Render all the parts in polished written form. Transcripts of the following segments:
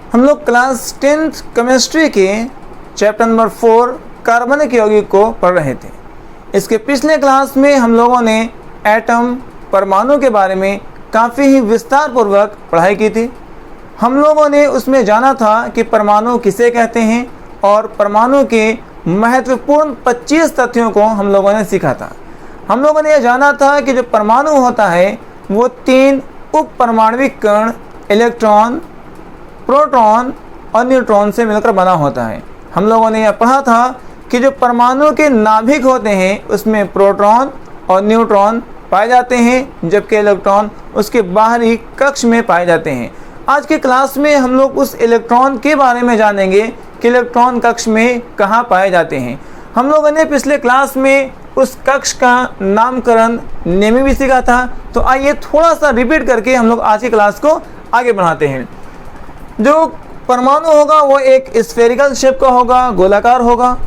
हम लोग class 10th chemistry के चैप्टर नंबर 4 कार्बनिक यौगिक को पढ़ रहे थे। इसके पिछले क्लास में हम लोगों ने एटम परमाणु के बारे में काफ़ी ही विस्तार पूर्वक पढ़ाई की थी। हम लोगों ने उसमें जाना था कि परमाणु किसे कहते हैं और परमाणु के महत्वपूर्ण 25 तथ्यों को हम लोगों ने सीखा था। हम लोगों ने यह जाना था कि जो परमाणु होता है वो 3 उप परमाणविक कण इलेक्ट्रॉन, प्रोटॉन और न्यूट्रॉन से मिलकर बना होता है। हम लोगों ने यह पढ़ा था कि जो परमाणु के नाभिक होते हैं उसमें प्रोटॉन और न्यूट्रॉन पाए जाते हैं, जबकि इलेक्ट्रॉन उसके बाहरी कक्ष में पाए जाते हैं। आज के क्लास में हम लोग उस इलेक्ट्रॉन के बारे में जानेंगे कि इलेक्ट्रॉन कक्ष में कहाँ पाए जाते हैं। हम लोगों ने पिछले क्लास में उस कक्ष का नामकरण नेमिंग भी सीखा था, तो आइए थोड़ा सा रिपीट करके हम लोग आज की क्लास को आगे बढ़ाते हैं। जो परमाणु होगा वो एक स्फेरिकल शेप का होगा, गोलाकार होगा।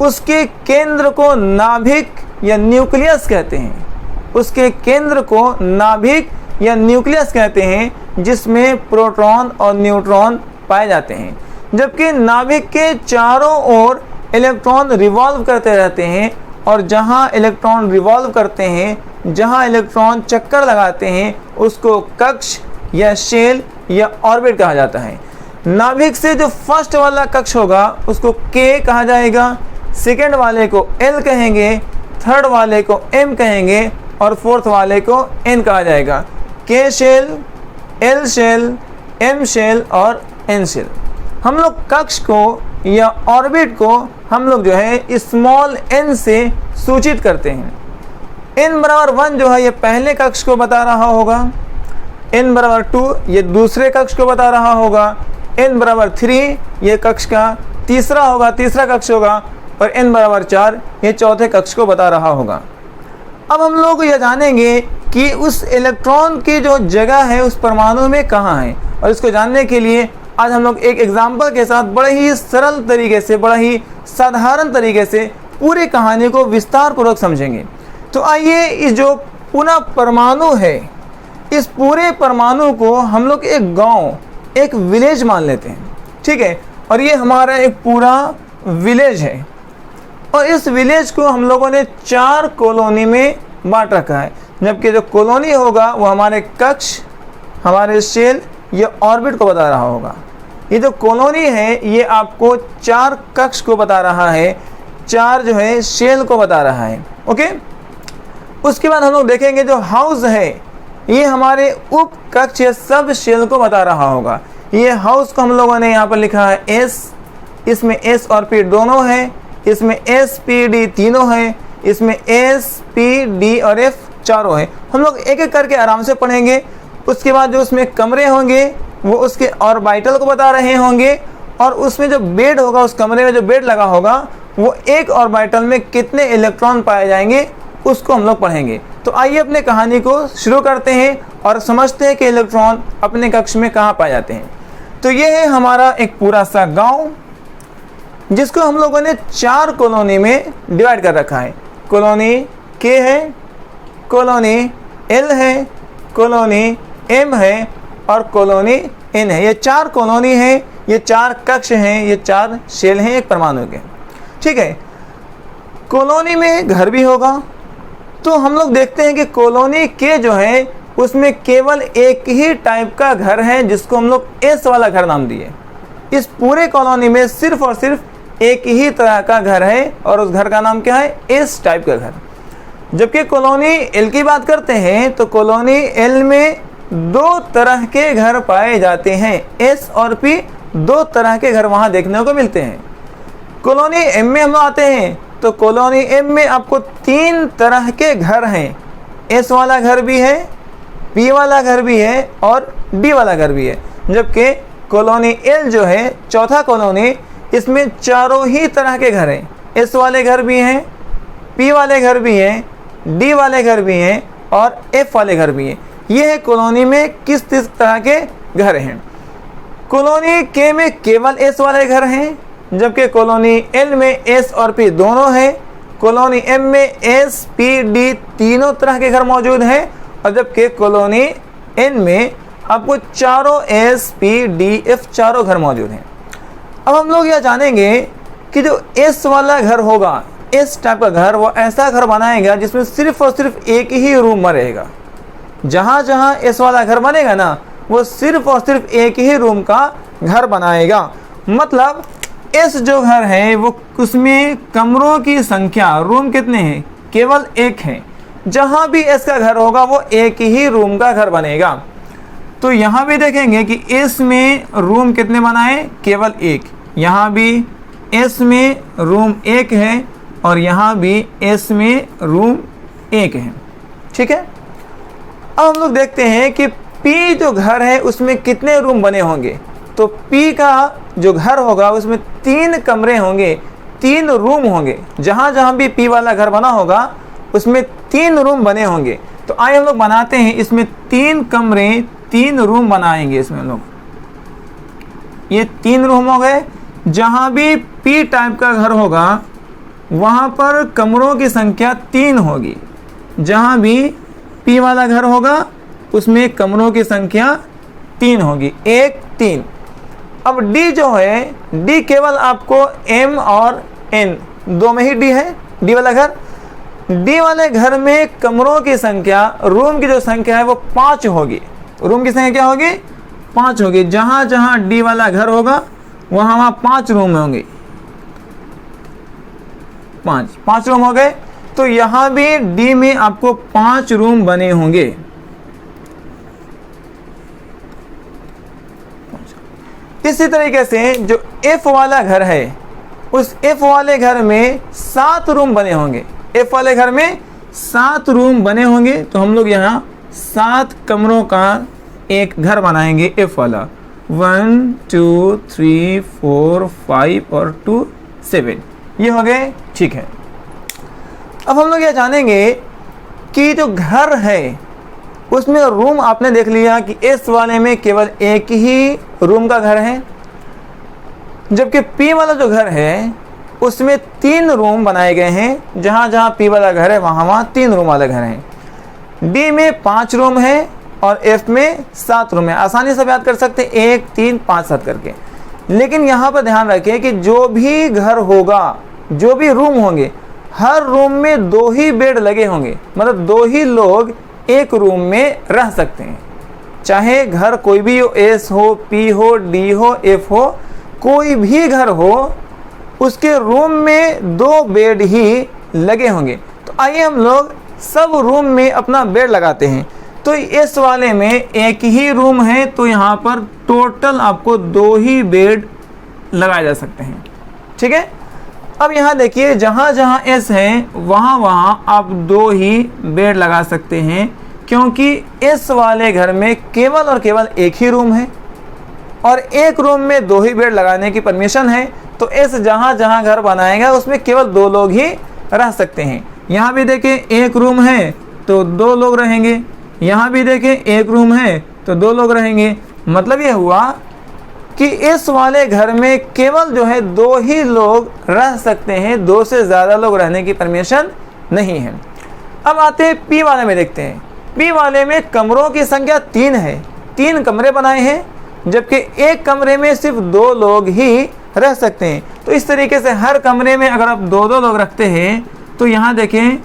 उसके केंद्र को नाभिक या न्यूक्लियस कहते हैं। उसके केंद्र को नाभिक या न्यूक्लियस कहते हैं, जिसमें प्रोटॉन और न्यूट्रॉन पाए जाते हैं। जबकि नाभिक के चारों ओर इलेक्ट्रॉन रिवॉल्व करते रहते हैं, और जहां इलेक्ट्रॉन रिवॉल्व करते हैं, जहां इलेक्ट्रॉन चक्कर लगाते हैं, उसको कक्ष या शेल या ऑर्बिट कहा जाता है। नाभिक से जो फर्स्ट वाला कक्ष होगा उसको के कहा जाएगा, सेकेंड वाले को एल कहेंगे, थर्ड वाले को एम कहेंगे और फोर्थ वाले को एन कहा जाएगा। K shell, L shell, M shell और एन शेल। हम लोग कक्ष को या ऑर्बिट को हम लोग जो है स्मॉल एन से सूचित करते हैं। n बराबर 1 जो है ये पहले कक्ष को बता रहा होगा, n बराबर 2 ये दूसरे कक्ष को बता रहा होगा, n बराबर 3 ये कक्ष का तीसरा कक्ष होगा, और n बराबर 4 ये चौथे कक्ष को बता रहा होगा। अब हम लोग यह जानेंगे कि उस इलेक्ट्रॉन की जो जगह है उस परमाणु में कहाँ है, और इसको जानने के लिए आज हम लोग एक एग्जाम्पल के साथ बड़े ही सरल तरीके से, बड़ा ही साधारण तरीके से पूरी कहानी को विस्तार पूर्वक समझेंगे। तो आइए इस जो पूरा परमाणु है, इस पूरे परमाणु को हम लोग एक गांव, एक विलेज मान लेते हैं, ठीक है। और ये हमारा एक पूरा विलेज है, और इस विलेज को हम लोगों ने 4 कॉलोनी में बांट रखा है। जबकि जो कॉलोनी होगा वो हमारे कक्ष, हमारे शेल या ऑर्बिट को बता रहा होगा। ये जो कॉलोनी है ये आपको 4 कक्ष को बता रहा है, 4 जो है शेल को बता रहा है, ओके। उसके बाद हम लोग देखेंगे जो हाउस है ये हमारे उप कक्ष या सब शेल को बता रहा होगा। ये हाउस को हम लोगों ने यहाँ पर लिखा है एस, इसमें एस और पी दोनों है, इसमें एस पी डी तीनों है, इसमें एस पी डी और एफ चारों है। हम लोग एक एक करके आराम से पढ़ेंगे। उसके बाद जो उसमें कमरे होंगे वो उसके ऑर्बिटल को बता रहे होंगे, और उसमें जो बेड होगा, उस कमरे में जो बेड लगा होगा वो एक ऑर्बिटल में कितने इलेक्ट्रॉन पाए जाएंगे उसको हम लोग पढ़ेंगे। तो आइए अपने कहानी को शुरू करते हैं और समझते हैं कि इलेक्ट्रॉन अपने कक्ष में कहाँ पाए जाते हैं। तो ये है हमारा एक पूरा सा गाँव, जिसको हम लोगों ने 4 कॉलोनी में डिवाइड कर रखा है। कॉलोनी के है, कॉलोनी एल है, कॉलोनी एम है और कॉलोनी एन है। ये 4 कॉलोनी है, ये 4 कक्ष हैं, ये 4 शेल हैं एक परमाणु के, ठीक है। कॉलोनी में घर भी होगा, तो हम लोग देखते हैं कि कॉलोनी के जो है उसमें केवल एक ही टाइप का घर है, जिसको हम लोग एस वाला घर नाम दिए। इस पूरे कॉलोनी में सिर्फ और सिर्फ एक ही तरह का घर है, और उस घर का नाम क्या है, एस टाइप का घर। जबकि कॉलोनी एल की बात करते हैं तो कॉलोनी एल में 2 तरह के घर पाए जाते हैं। एस और पी 2 तरह के घर वहाँ देखने को मिलते हैं। कॉलोनी एम में हम आते हैं तो कॉलोनी एम में आपको 3 तरह के घर हैं। एस वाला घर भी है, पी वाला घर भी है और डी वाला घर भी है। जबकि कॉलोनी एल जो है चौथा कॉलोनी, इसमें चारों ही तरह के घर हैं। एस वाले घर भी हैं, पी वाले घर भी हैं, डी वाले घर भी हैं और एफ वाले घर भी हैं। ये है कॉलोनी में किस तरह के घर हैं। कॉलोनी के में केवल एस वाले घर हैं, जबकि कॉलोनी एल में एस और पी दोनों हैं। कॉलोनी एम में एस पी डी तीनों तरह के घर मौजूद हैं, और जबकि कॉलोनी एन में आपको चारों एस पी डी एफ चारों घर मौजूद हैं। अब हम लोग यह जानेंगे कि जो एस वाला घर होगा, इस टाइप का घर, वो ऐसा घर बनाएगा जिसमें सिर्फ और सिर्फ एक ही रूम में रहेगा। जहाँ जहाँ एस वाला घर बनेगा ना, वो सिर्फ और सिर्फ एक ही रूम का घर बनाएगा। मतलब एस जो घर है वो उसमें कमरों की संख्या, रूम कितने हैं, केवल एक है। जहाँ भी एस का घर होगा वो एक ही रूम का घर बनेगा। तो यहाँ भी देखेंगे कि एस में रूम कितने बनाए, केवल एक। यहाँ भी एस में रूम एक है और यहाँ भी एस में रूम एक है। ठीक है। अब हम लोग देखते हैं कि पी जो घर है उसमें कितने रूम बने होंगे। तो पी का जो घर होगा उसमें 3 कमरे होंगे, 3 रूम होंगे। जहाँ जहाँ भी पी वाला घर बना होगा उसमें 3 रूम बने होंगे। तो आइए हम लोग बनाते हैं, इसमें 3 कमरे 3 रूम बनाएंगे। इसमें हम लोग ये 3 रूम हो गए। जहाँ भी पी टाइप का घर होगा वहाँ पर कमरों की संख्या 3 होगी। जहाँ भी पी वाला घर होगा उसमें कमरों की संख्या 3 होगी, 1 3। अब डी जो है, डी केवल आपको एम और एन दो में ही डी है, डी वाला घर। डी वाले घर में कमरों की संख्या, रूम की जो संख्या है वो 5 होगी। रूम की संख्या क्या होगी, 5 होगी। जहाँ जहाँ डी वाला घर होगा वहाँ वहाँ 5 रूम होंगे। 5 रूम हो गए। तो यहाँ भी डी में आपको 5 रूम बने होंगे। इसी तरीके से जो एफ वाला घर है उस एफ वाले घर में 7 रूम बने होंगे। एफ वाले घर में 7 रूम बने होंगे। तो हम लोग यहाँ 7 कमरों का एक घर बनाएंगे एफ वाला। 1 2 3 4 5 और 2 7 ये हो गए। ठीक है। अब हम लोग यह जानेंगे कि जो घर है उसमें रूम आपने देख लिया कि एस वाले में केवल एक ही रूम का घर है, जबकि पी वाला जो घर है उसमें 3 रूम बनाए गए हैं। जहाँ जहाँ पी वाला घर है वहाँ वहाँ 3 रूम वाले घर हैं। डी में 5 रूम है और एफ में 7 रूम है। आसानी से याद कर सकते हैं 1 3 5 7 करके। लेकिन यहाँ पर ध्यान रखें कि जो भी घर होगा, जो भी रूम होंगे, हर रूम में 2 ही बेड लगे होंगे। मतलब 2 ही लोग एक रूम में रह सकते हैं। चाहे घर कोई भी हो, एस हो, पी हो, डी हो, एफ हो, कोई भी घर हो, उसके रूम में 2 बेड ही लगे होंगे। तो आइए हम लोग सब रूम में अपना बेड लगाते हैं। तो इस वाले में एक ही रूम है तो यहाँ पर टोटल आपको 2 ही बेड लगाए जा सकते हैं। ठीक है। अब यहाँ देखिए जहाँ जहाँ एस है वहाँ वहाँ आप 2 ही बेड लगा सकते हैं, क्योंकि इस वाले घर में केवल और केवल एक ही रूम है और एक रूम में 2 ही बेड लगाने की परमिशन है। तो इस जहाँ जहाँ घर बनाएगा उसमें केवल 2 लोग ही रह सकते हैं। यहाँ भी देखें एक रूम है तो 2 लोग रहेंगे, यहाँ भी देखें एक रूम है तो 2 लोग रहेंगे। मतलब ये हुआ कि इस वाले घर में केवल जो है 2 ही लोग रह सकते हैं, 2 से ज़्यादा लोग रहने की परमिशन नहीं है। अब आते हैं पी वाले में, देखते हैं। पी वाले में कमरों की संख्या 3 है, 3 कमरे बनाए हैं, जबकि एक कमरे में सिर्फ 2 लोग ही रह सकते हैं। तो इस तरीके से हर कमरे में अगर आप 2-2 लोग रखते हैं तो यहाँ देखें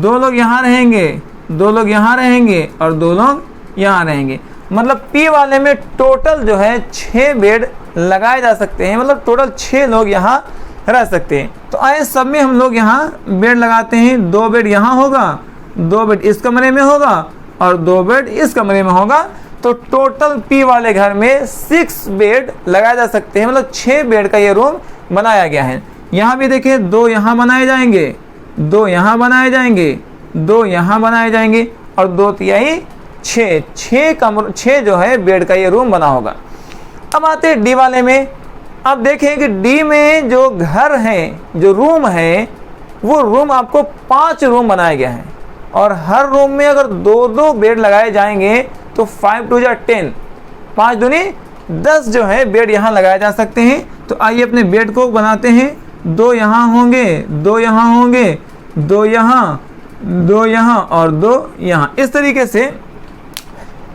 2 लोग यहाँ रहेंगे, 2 लोग यहाँ रहेंगे और 2 लोग यहाँ रहेंगे। मतलब पी वाले में टोटल जो है 6 बेड लगाए जा सकते हैं। मतलब टोटल 6 लोग यहाँ रह सकते हैं। तो आए सब में हम लोग यहाँ बेड लगाते हैं। 2 बेड यहाँ होगा, 2 बेड इस कमरे में होगा और 2 बेड इस कमरे में होगा। तो टोटल पी वाले घर में 6 बेड लगाए जा सकते हैं। मतलब 6 बेड का ये रूम बनाया गया है। यहाँ भी देखिए 2 यहाँ बनाए जाएंगे, 2 यहाँ बनाए जाएंगे, 2 यहाँ बनाए जाएंगे और 2 तिहाई 6 जो है बेड का ये रूम बना होगा। अब आते हैं डी वाले में। अब देखें कि डी में जो घर है, जो रूम है, वो रूम आपको 5 रूम बनाया गया है और हर रूम में अगर 2-2 बेड लगाए जाएंगे तो 5 2 जा 10, 5 दूनी 10 जो है बेड यहाँ लगाए जा सकते हैं। तो आइए अपने बेड को बनाते हैं। 2 यहाँ होंगे, 2 यहाँ होंगे, 2 यहाँ, 2 यहाँ और 2 यहाँ। इस तरीके से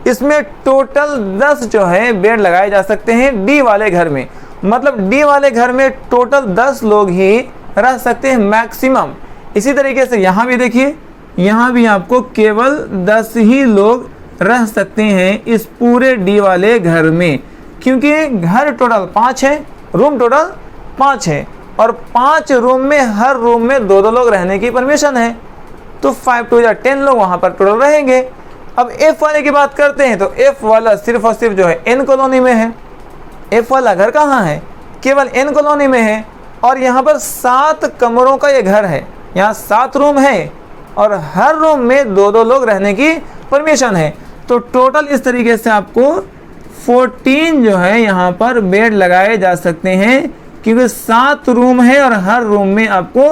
इसमें टोटल 10 जो है बेड लगाए जा सकते हैं डी वाले घर में। मतलब डी वाले घर में टोटल 10 लोग ही रह सकते हैं मैक्सिमम। इसी तरीके से यहाँ भी देखिए, यहाँ भी आपको केवल 10 ही लोग रह सकते हैं इस पूरे डी वाले घर में, क्योंकि घर टोटल 5 है, रूम टोटल 5 है और 5 रूम में हर रूम में 2-2 लोग रहने की परमिशन है। तो 5 2 या 10 लोग वहाँ पर टोटल रहेंगे। अब एफ वाले की बात करते हैं तो एफ वाला सिर्फ और सिर्फ जो है एन कॉलोनी में है। एफ वाला घर कहाँ है? केवल एन कॉलोनी में है और यहाँ पर 7 कमरों का ये घर है। यहाँ 7 रूम है और हर रूम में 2-2 लोग रहने की परमिशन है। तो टोटल इस तरीके से आपको 14 जो है यहाँ पर बेड लगाए जा सकते हैं, क्योंकि 7 रूम है और हर रूम में आपको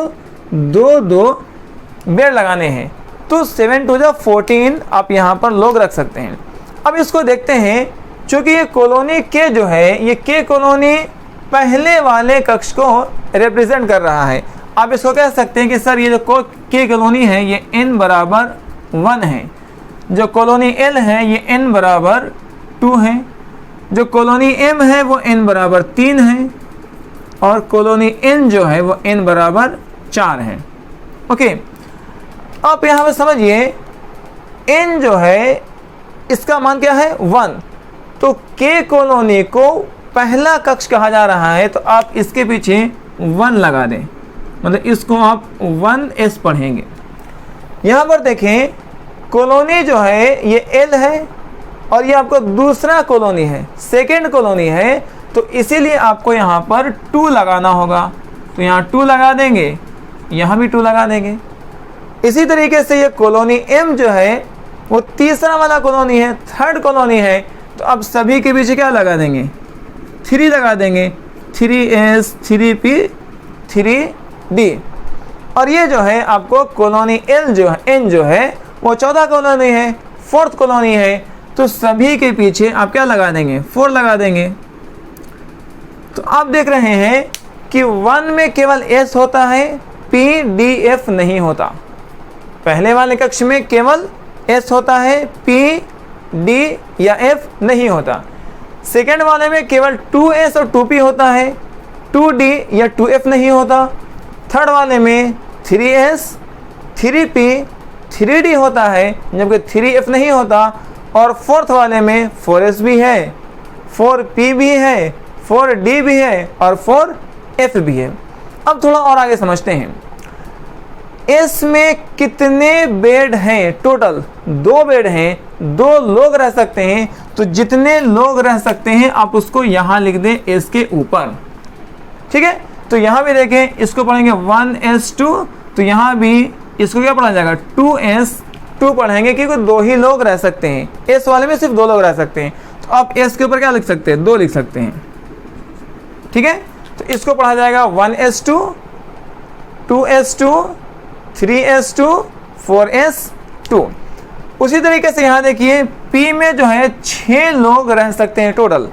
2-2 बेड लगाने हैं। तो 7 2 जा 14 आप यहाँ पर लोग रख सकते हैं। अब इसको देखते हैं, चूँकि ये कॉलोनी के जो है, ये के कॉलोनी पहले वाले कक्ष को रिप्रेजेंट कर रहा है। आप इसको कह सकते हैं कि सर ये जो के कॉलोनी है ये n बराबर 1 है, जो कॉलोनी L है ये n बराबर 2 है, जो कॉलोनी M है वो n बराबर 3 है और कॉलोनी N जो है वो n बराबर 4 है। ओके, आप यहाँ पर समझिए n जो है इसका मान क्या है? 1। तो के कॉलोनी को पहला कक्ष कहा जा रहा है, तो आप इसके पीछे 1 लगा दें, मतलब इसको आप 1s पढ़ेंगे। यहाँ पर देखें कॉलोनी जो है ये L है और ये आपको दूसरा कॉलोनी है, सेकेंड कॉलोनी है, तो इसीलिए आपको यहाँ पर 2 लगाना होगा। तो यहाँ 2 लगा देंगे, यहाँ भी 2 लगा देंगे। इसी तरीके से ये कॉलोनी M जो है वो तीसरा वाला कॉलोनी है, थर्ड कॉलोनी है, तो अब सभी के पीछे क्या लगा देंगे? 3 लगा देंगे, 3s 3p 3d। और ये जो है आपको कॉलोनी L जो है, N जो है वो चौथा कॉलोनी है, फोर्थ कॉलोनी है, तो सभी के पीछे आप क्या लगा देंगे? 4 लगा देंगे। तो आप देख रहे हैं कि 1 में केवल s होता है, p d f नहीं होता। पहले वाले कक्ष में केवल s होता है, p d या f नहीं होता। सेकेंड वाले में केवल 2s और 2p होता है, 2d या 2f नहीं होता। थर्ड वाले में 3s 3p 3d होता है, जबकि 3f नहीं होता। और फोर्थ वाले में 4s भी है, 4p भी है, 4d भी है और 4f भी है। अब थोड़ा और आगे समझते हैं, s में कितने बेड हैं? टोटल 2 बेड हैं, 2 लोग रह सकते हैं। तो जितने लोग रह सकते हैं आप उसको यहाँ लिख दें s के ऊपर, ठीक है। तो यहाँ भी देखें, इसको पढ़ेंगे 1s2, तो यहाँ भी इसको क्या पढ़ा जाएगा? 2s2 पढ़ेंगे, क्योंकि 2 ही लोग रह सकते हैं। s वाले में सिर्फ 2 लोग रह सकते हैं, तो आप s के ऊपर क्या लिख सकते हैं? 2 लिख सकते हैं, ठीक है। तो इसको पढ़ा जाएगा 1s2 2s2 3s2 4s2। उसी तरीके से यहाँ देखिए P में जो है 6 लोग रह सकते हैं टोटल।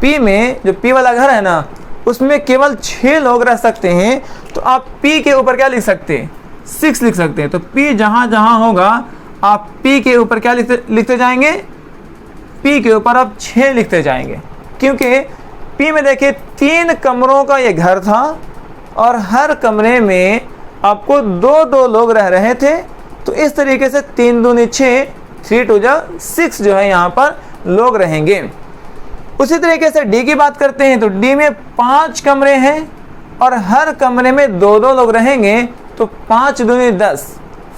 P में जो P वाला घर है ना, उसमें केवल 6 लोग रह सकते हैं। तो आप P के ऊपर क्या लिख सकते हैं? 6 लिख सकते हैं। तो P जहाँ जहाँ होगा आप P के ऊपर क्या लिखते जाएंगे? P के ऊपर आप 6 लिखते जाएंगे, क्योंकि P में देखिए 3 कमरों का ये घर था और हर कमरे में आपको 2-2 लोग रह रहे थे। तो इस तरीके से 3 दूनी 6 3 2 जा 6 जो है यहाँ पर लोग रहेंगे। उसी तरीके से D की बात करते हैं, तो D में 5 कमरे हैं और हर कमरे में 2-2 लोग रहेंगे। तो 5 दूनी 10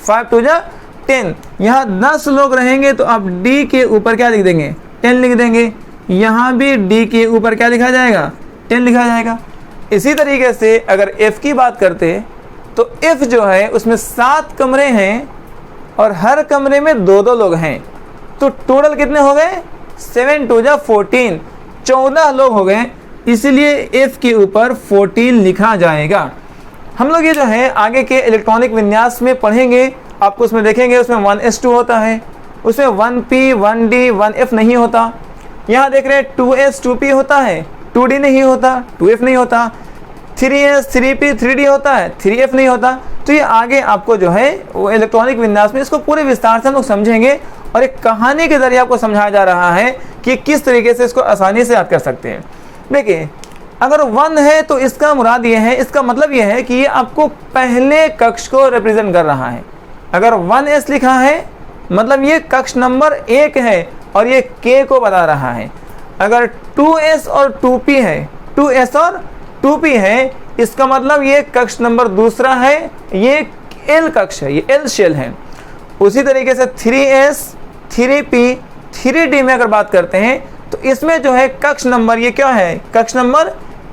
5 2 जा 10, यहाँ 10 लोग रहेंगे। तो आप D के ऊपर क्या लिख देंगे? 10 लिख देंगे। यहाँ भी D के ऊपर क्या लिखा जाएगा? 10 लिखा जाएगा। इसी तरीके से अगर F की बात करते तो F जो है उसमें 7 कमरे हैं और हर कमरे में 2-2 लोग हैं। तो टोटल कितने हो गए? 7 2 जा 14, 14 लोग हो गए। इसलिए F के ऊपर 14 लिखा जाएगा। हम लोग ये जो है आगे के इलेक्ट्रॉनिक विन्यास में पढ़ेंगे, आपको उसमें देखेंगे उसमें 1s2 होता है, उसमें 1p 1d 1f नहीं होता। यहाँ देख रहे हैं 2s 2p होता है, 2d नहीं होता, 2f नहीं होता। 3s 3p 3d होता है, 3f नहीं होता। तो ये आगे आपको जो है वो इलेक्ट्रॉनिक विन्यास में इसको पूरे विस्तार से हम लोग समझेंगे और एक कहानी के जरिए आपको समझाया जा रहा है कि किस तरीके से इसको आसानी से याद कर सकते हैं। देखिए, अगर 1 है तो इसका मुराद ये है, इसका मतलब ये है कि ये आपको पहले कक्ष को रिप्रेजेंट कर रहा है। अगर 1s लिखा है मतलब ये कक्ष नंबर 1 है और ये k को बता रहा है। अगर 2s और 2p है, 2s और 2p है, इसका मतलब ये कक्ष नंबर दूसरा है, ये l कक्ष है, ये l शेल है। उसी तरीके से 3s, 3p, 3d में अगर बात करते हैं तो इसमें जो है कक्ष नंबर ये क्या है, कक्ष नंबर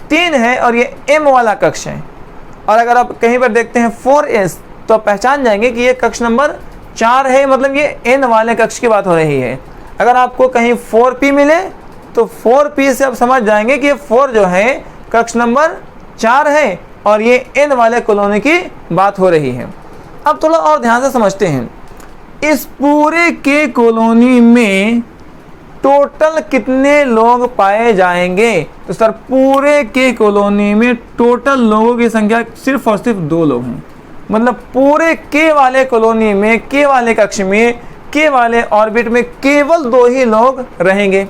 3 है और ये m वाला कक्ष है। और अगर आप कहीं पर देखते हैं 4s तो आप पहचान जाएंगे कि ये कक्ष नंबर 4 है, मतलब ये n वाले कक्ष की बात हो रही है। अगर आपको कहीं 4p मिले तो 4p से आप समझ जाएंगे कि ये 4 जो है कक्ष नंबर 4 है और ये n वाले कॉलोनी की बात हो रही है। अब थोड़ा और ध्यान से समझते हैं, इस पूरे के कॉलोनी में टोटल कितने लोग पाए जाएंगे? तो सर पूरे के कॉलोनी में टोटल लोगों की संख्या सिर्फ और सिर्फ 2 लोग हैं। मतलब पूरे के वाले कॉलोनी में, के वाले कक्ष में, के वाले ऑर्बिट में केवल 2 ही लोग रहेंगे,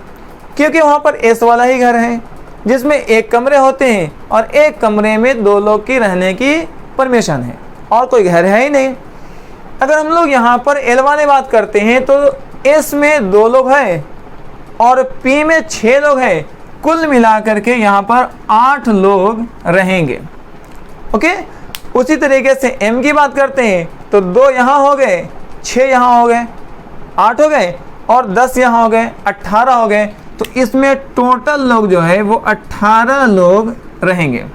क्योंकि वहाँ पर एस वाला ही घर है जिसमें 1 कमरे होते हैं और 1 कमरे में 2 लोग की रहने की परमिशन है और कोई घर है ही नहीं। अगर हम लोग यहाँ पर एल वाले बात करते हैं तो एस में 2 लोग हैं और पी में 6 लोग हैं, कुल मिलाकर के यहाँ पर 8 लोग रहेंगे। ओके, उसी तरीके से एम की बात करते हैं तो 2 यहाँ हो गए, 6 यहाँ हो गए, 8 हो गए और 10 यहाँ हो गए, 18 हो गए। तो इसमें टोटल लोग जो है वो 18 लोग रहेंगे।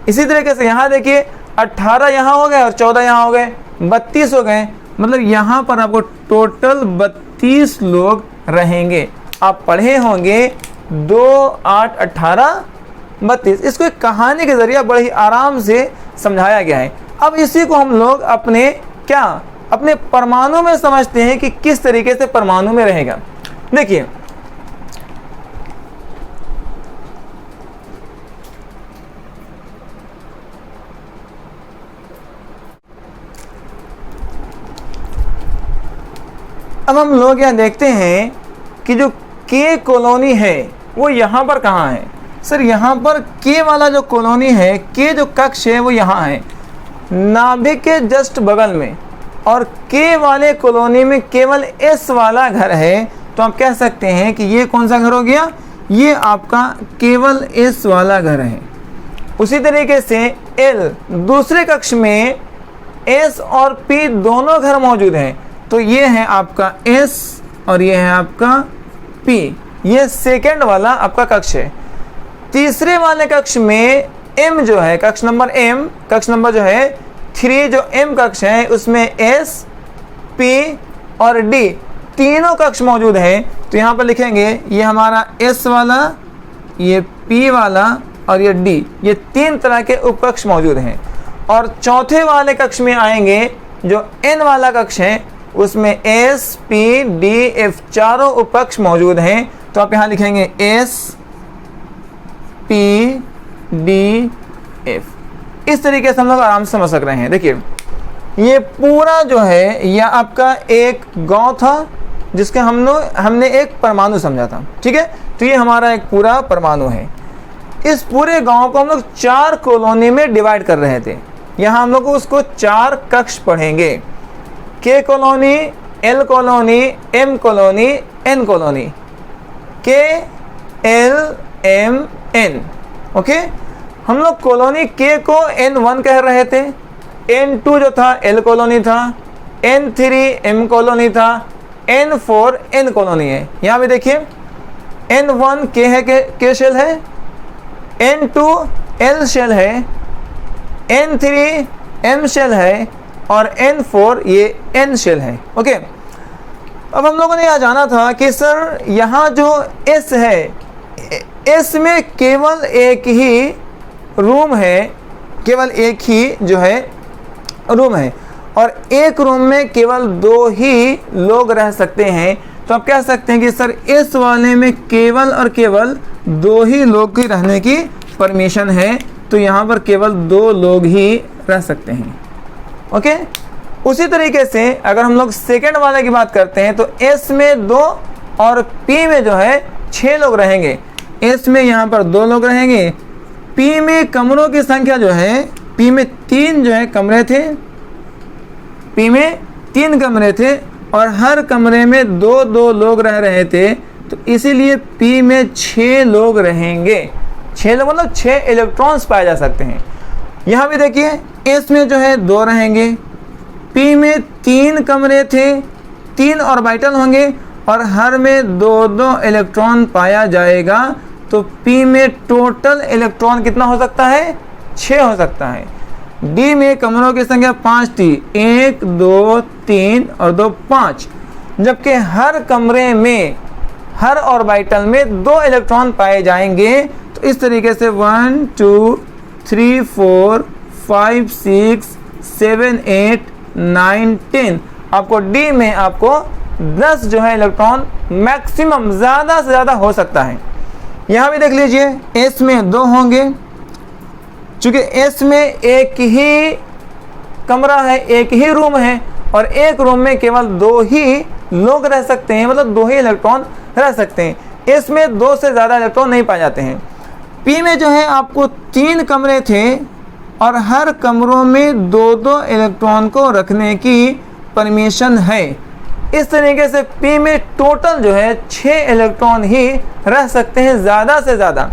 इसी तरीके से यहाँ देखिए 18 यहाँ हो गए और 14 यहाँ हो गए, 32 हो गए। मतलब यहाँ पर आपको टोटल 32 लोग रहेंगे। आप पढ़े होंगे 2, 8, 18, 32। इसको एक कहानी के जरिए बड़े ही आराम से समझाया गया है। अब इसी को हम लोग अपने अपने परमाणु में समझते हैं कि किस तरीके से परमाणु में रहेगा। देखिए, अब हम लोग यहाँ देखते हैं कि जो के कॉलोनी है वो यहाँ पर कहाँ है। सर यहाँ पर के वाला जो कॉलोनी है, के जो कक्ष है वो यहाँ है, नाभिक के जस्ट बगल में। और के वाले कॉलोनी में केवल एस वाला घर है, तो आप कह सकते हैं कि ये कौन सा घर हो गया, ये आपका केवल एस वाला घर है। उसी तरीके से एल दूसरे कक्ष में एस और पी दोनों घर मौजूद हैं, तो ये है आपका एस और ये है आपका पी। ये सेकेंड वाला आपका कक्ष है। तीसरे वाले कक्ष में एम जो है, कक्ष नंबर एम, कक्ष नंबर जो है 3 जो एम कक्ष है उसमें एस, पी और डी तीनों कक्ष मौजूद हैं। तो यहाँ पर लिखेंगे ये हमारा एस वाला, ये पी वाला और ये डी, ये 3 तरह के उपकक्ष मौजूद हैं। और चौथे वाले कक्ष में आएंगे जो एन वाला कक्ष है, उसमें एस, पी, डी, एफ चारों उपकक्ष मौजूद हैं। तो आप यहाँ लिखेंगे एस, पी, डी, एफ। इस तरीके से हम लोग आराम से समझ सक रहे हैं। देखिए, ये पूरा जो है यह आपका एक गांव था जिसके हमने एक परमाणु समझा था, ठीक है। तो ये हमारा एक पूरा परमाणु है। इस पूरे गांव को हम लोग 4 कॉलोनी में डिवाइड कर रहे थे। यहाँ हम लोग उसको 4 कक्ष पढ़ेंगे, K colony, L colony, M colony, N colony, K, L, M, N. Okay, हम लोग कॉलोनी के को N1 कह रहे थे, N2 जो था एल कॉलोनी था, N3 एम कॉलोनी था, N4 एन कॉलोनी है। यहाँ भी देखिए N1 के है, के शेल है, N2 एल शेल है, N3 एम शेल है और N4 ये एन शेल है। ओके, अब हम लोगों ने यहाँ जाना था कि सर यहाँ जो S है, S में केवल एक ही रूम है, केवल एक ही जो है रूम है और एक रूम में केवल 2 ही लोग रह सकते हैं। तो आप कह सकते हैं कि सर इस वाले में केवल और केवल 2 ही लोग की रहने की परमिशन है, तो यहाँ पर केवल 2 लोग ही रह सकते हैं। ओके, उसी तरीके से अगर हम लोग सेकेंड वाले की बात करते हैं तो S में 2 और P में जो है 6 लोग रहेंगे। S में यहाँ पर 2 लोग रहेंगे। P में कमरों की संख्या जो है, P में 3 जो है कमरे थे, P में 3 कमरे थे और हर कमरे में 2-2 लोग रह रहे थे, तो इसीलिए P में 6 लोग रहेंगे। 6 लोग मतलब 6 इलेक्ट्रॉन्स पाए जा सकते हैं। यहाँ भी देखिए S में जो है 2 रहेंगे, P में 3 कमरे थे, 3 ऑर्बिटल होंगे और हर में 2-2 इलेक्ट्रॉन पाया जाएगा, तो P में टोटल इलेक्ट्रॉन कितना हो सकता है? 6 हो सकता है। D में कमरों की संख्या 5 थी, 1 2 3 और 2 5, जबकि हर कमरे में, हर ऑर्बिटल में 2 इलेक्ट्रॉन पाए जाएंगे। तो इस तरीके से 1 2 3 4 5 6 7 8 9 10, आपको D में आपको 10 जो है इलेक्ट्रॉन मैक्सिमम, ज़्यादा से ज़्यादा हो सकता है। यहाँ भी देख लीजिए S में 2 होंगे, चूँकि S में एक ही कमरा है, एक ही रूम है और एक रूम में केवल 2 ही लोग रह सकते हैं, मतलब 2 ही इलेक्ट्रॉन रह सकते हैं। S में 2 से ज़्यादा इलेक्ट्रॉन नहीं पाए जाते हैं। P में जो है आपको 3 कमरे थे और हर कमरों में 2-2 इलेक्ट्रॉन को रखने की परमिशन है। इस तरीके से P में टोटल जो है 6 इलेक्ट्रॉन ही रह सकते हैं ज़्यादा से ज़्यादा।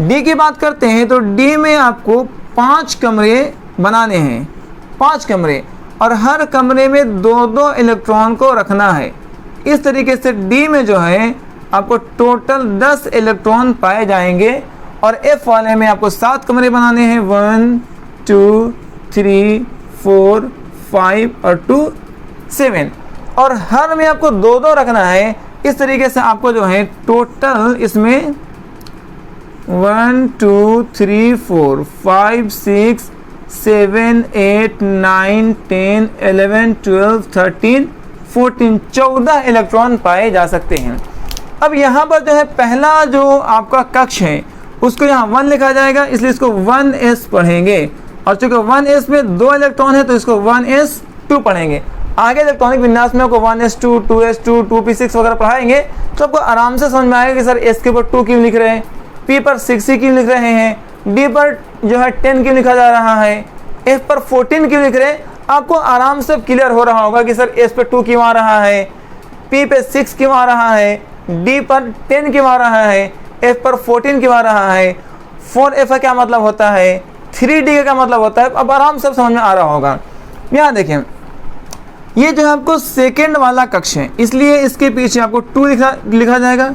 D की बात करते हैं तो D में आपको 5 कमरे बनाने हैं, 5 कमरे, और हर कमरे में 2-2 इलेक्ट्रॉन को रखना है। इस तरीके से D में जो है आपको टोटल 10 इलेक्ट्रॉन पाए जाएंगे और F वाले में आपको 7 कमरे बनाने हैं, 1 2 3 4 5 और 2 7, और हर में आपको 2-2 रखना है। इस तरीके से आपको जो है टोटल इसमें 1 2 3 4 5 6 7 8 9 10 11 12 13 14 14 इलेक्ट्रॉन पाए जा सकते हैं। अब यहाँ पर जो है पहला जो आपका कक्ष है उसको यहाँ 1 लिखा जाएगा, इसलिए इसको 1s पढ़ेंगे, और चूँकि 1s में 2 इलेक्ट्रॉन है तो इसको 1s2 पढ़ेंगे। आगे इलेक्ट्रॉनिक विन्यास में आपको 1s2 2s2 2p6 वगैरह पढ़ाएंगे तो आपको आराम से समझ में आएगा कि सर S के ऊपर 2 क्यों लिख रहे हैं, P पर 6 ही क्यों लिख रहे हैं, D पर जो है 10 क्यों लिखा जा रहा है, F पर 14 क्यों लिख रहे हैं। आपको आराम से क्लियर हो रहा होगा कि सर S पर 2 क्यों आ रहा है, P पे 6 क्यों आ रहा है, D पर 10 क्यों आ रहा है, F पर 14 क्यों आ रहा है, 4F का क्या मतलब होता है, 3D का क्या मतलब होता है। अब आराम से समझ में आ रहा होगा। यहाँ देखें, ये जो है आपको सेकेंड वाला कक्ष है, इसलिए इसके पीछे आपको 2 लिखा जाएगा,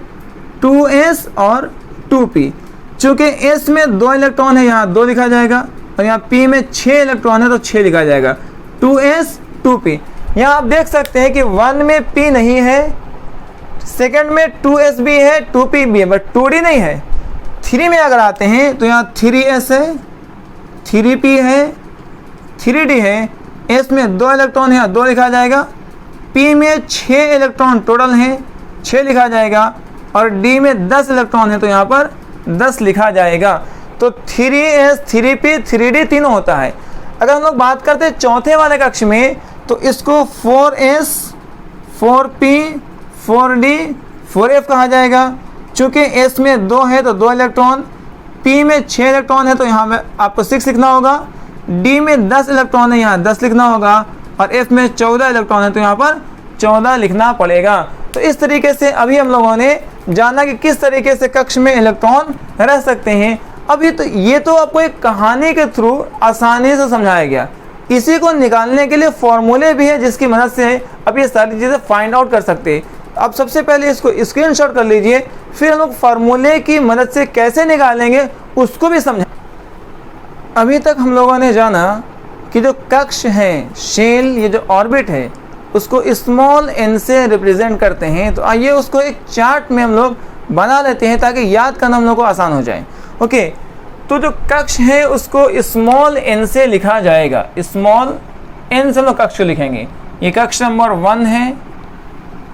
2s और 2p। चूँकि S में 2 इलेक्ट्रॉन है, यहाँ 2 लिखा जाएगा, और यहाँ P में 6 इलेक्ट्रॉन है तो 6 लिखा जाएगा, 2s 2p। यहाँ आप देख सकते हैं कि 1 में P नहीं है, सेकेंड में 2s भी है, 2p भी है, बट 2d नहीं है। 3 में अगर आते हैं तो यहाँ 3s है, 3p है, 3d है। S में 2 इलेक्ट्रॉन है, 2 लिखा जाएगा। P में 6 इलेक्ट्रॉन टोटल हैं, 6 लिखा जाएगा, और D में 10 इलेक्ट्रॉन है तो यहाँ पर 10 लिखा जाएगा। तो 3s 3p 3d तीनों होता है। अगर हम लोग बात करते हैं चौथे वाले कक्ष में तो इसको 4s 4p 4d 4f कहा जाएगा। चूँकि S में 2 है तो 2 इलेक्ट्रॉन, P में 6 इलेक्ट्रॉन है तो यहाँ में आपको 6 लिखना होगा, D में 10 इलेक्ट्रॉन है यहाँ 10 लिखना होगा, और F में 14 इलेक्ट्रॉन है तो यहाँ पर 14 लिखना पड़ेगा। तो इस तरीके से अभी हम लोगों ने जाना कि किस तरीके से कक्ष में इलेक्ट्रॉन रह सकते हैं। अब ये तो आपको एक कहानी के थ्रू आसानी से समझाया गया। इसी को निकालने के लिए फॉर्मूले भी है जिसकी मदद से अब ये सारी चीज़ें फाइंड आउट कर सकते हैं। अब सबसे पहले इसको स्क्रीनशॉट कर लीजिए, फिर हम लोग फार्मूले की मदद से कैसे निकालेंगे उसको भी समझें। अभी तक हम लोगों ने जाना कि जो कक्ष है, शेल, ये जो ऑर्बिट है, उसको स्मॉल n से रिप्रेजेंट करते हैं। तो आइए उसको एक चार्ट में हम लोग बना लेते हैं ताकि याद करना हम लोग को आसान हो जाए। ओके, तो जो कक्ष है उसको स्मॉल n से लिखा जाएगा, स्मॉल n से हम लोग कक्ष को लिखेंगे। ये कक्ष नंबर 1 है,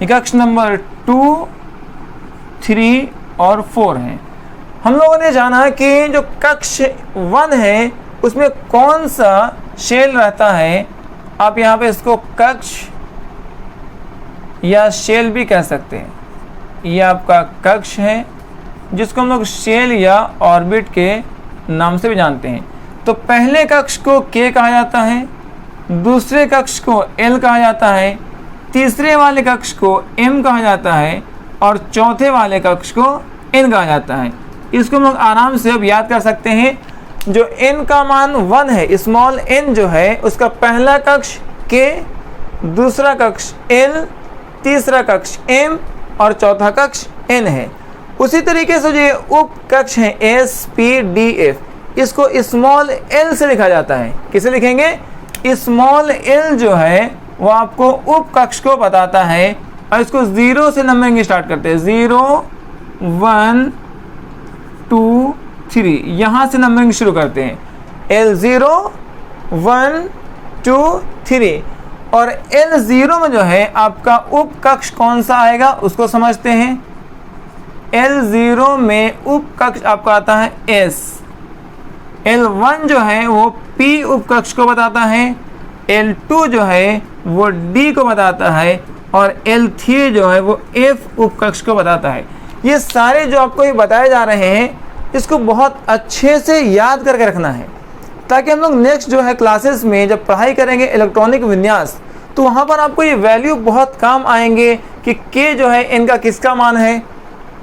ये कक्ष नंबर 2 3 और 4 है। हम लोगों ने जाना कि जो कक्ष 1 है उसमें कौन सा शेल रहता है, आप यहाँ पे इसको कक्ष या शेल भी कह सकते हैं। ये आपका कक्ष है जिसको हम लोग शेल या ऑर्बिट के नाम से भी जानते हैं। तो पहले कक्ष को K कहा जाता है, दूसरे कक्ष को L कहा जाता है, तीसरे वाले कक्ष को M कहा जाता है और चौथे वाले कक्ष को N कहा जाता है। इसको हम लोग आराम से अब याद कर सकते हैं। जो N का मान 1 है, स्मॉल n जो है, उसका पहला कक्ष K, दूसरा कक्ष L, तीसरा कक्ष M और चौथा कक्ष N है। उसी तरीके से जो उप कक्ष हैं S, P, D, F, इसको स्मॉल l से लिखा जाता है। किसे लिखेंगे? स्मॉल l जो है वो आपको उप कक्ष को बताता है और इसको 0 से नंबरिंग स्टार्ट करते हैं। 0, 1, 2, 3, यहाँ से नंबरिंग शुरू करते हैं। L0, 1, 2, 3 और L0 में जो है आपका उप कक्ष कौन सा आएगा उसको समझते हैं। L0 में उप कक्ष आपका आता है S। L1 जो है वो P उप कक्ष को बताता है, L2 जो है वो D को बताता है और L3 जो है वो F उप कक्ष को बताता है। ये सारे जो आपको ये बताए जा रहे हैं इसको बहुत अच्छे से याद करके रखना है, ताकि हम लोग नेक्स्ट जो है क्लासेस में जब पढ़ाई करेंगे इलेक्ट्रॉनिक विन्यास तो वहाँ पर आपको ये वैल्यू बहुत काम आएंगे कि K जो है N का किसका मान है,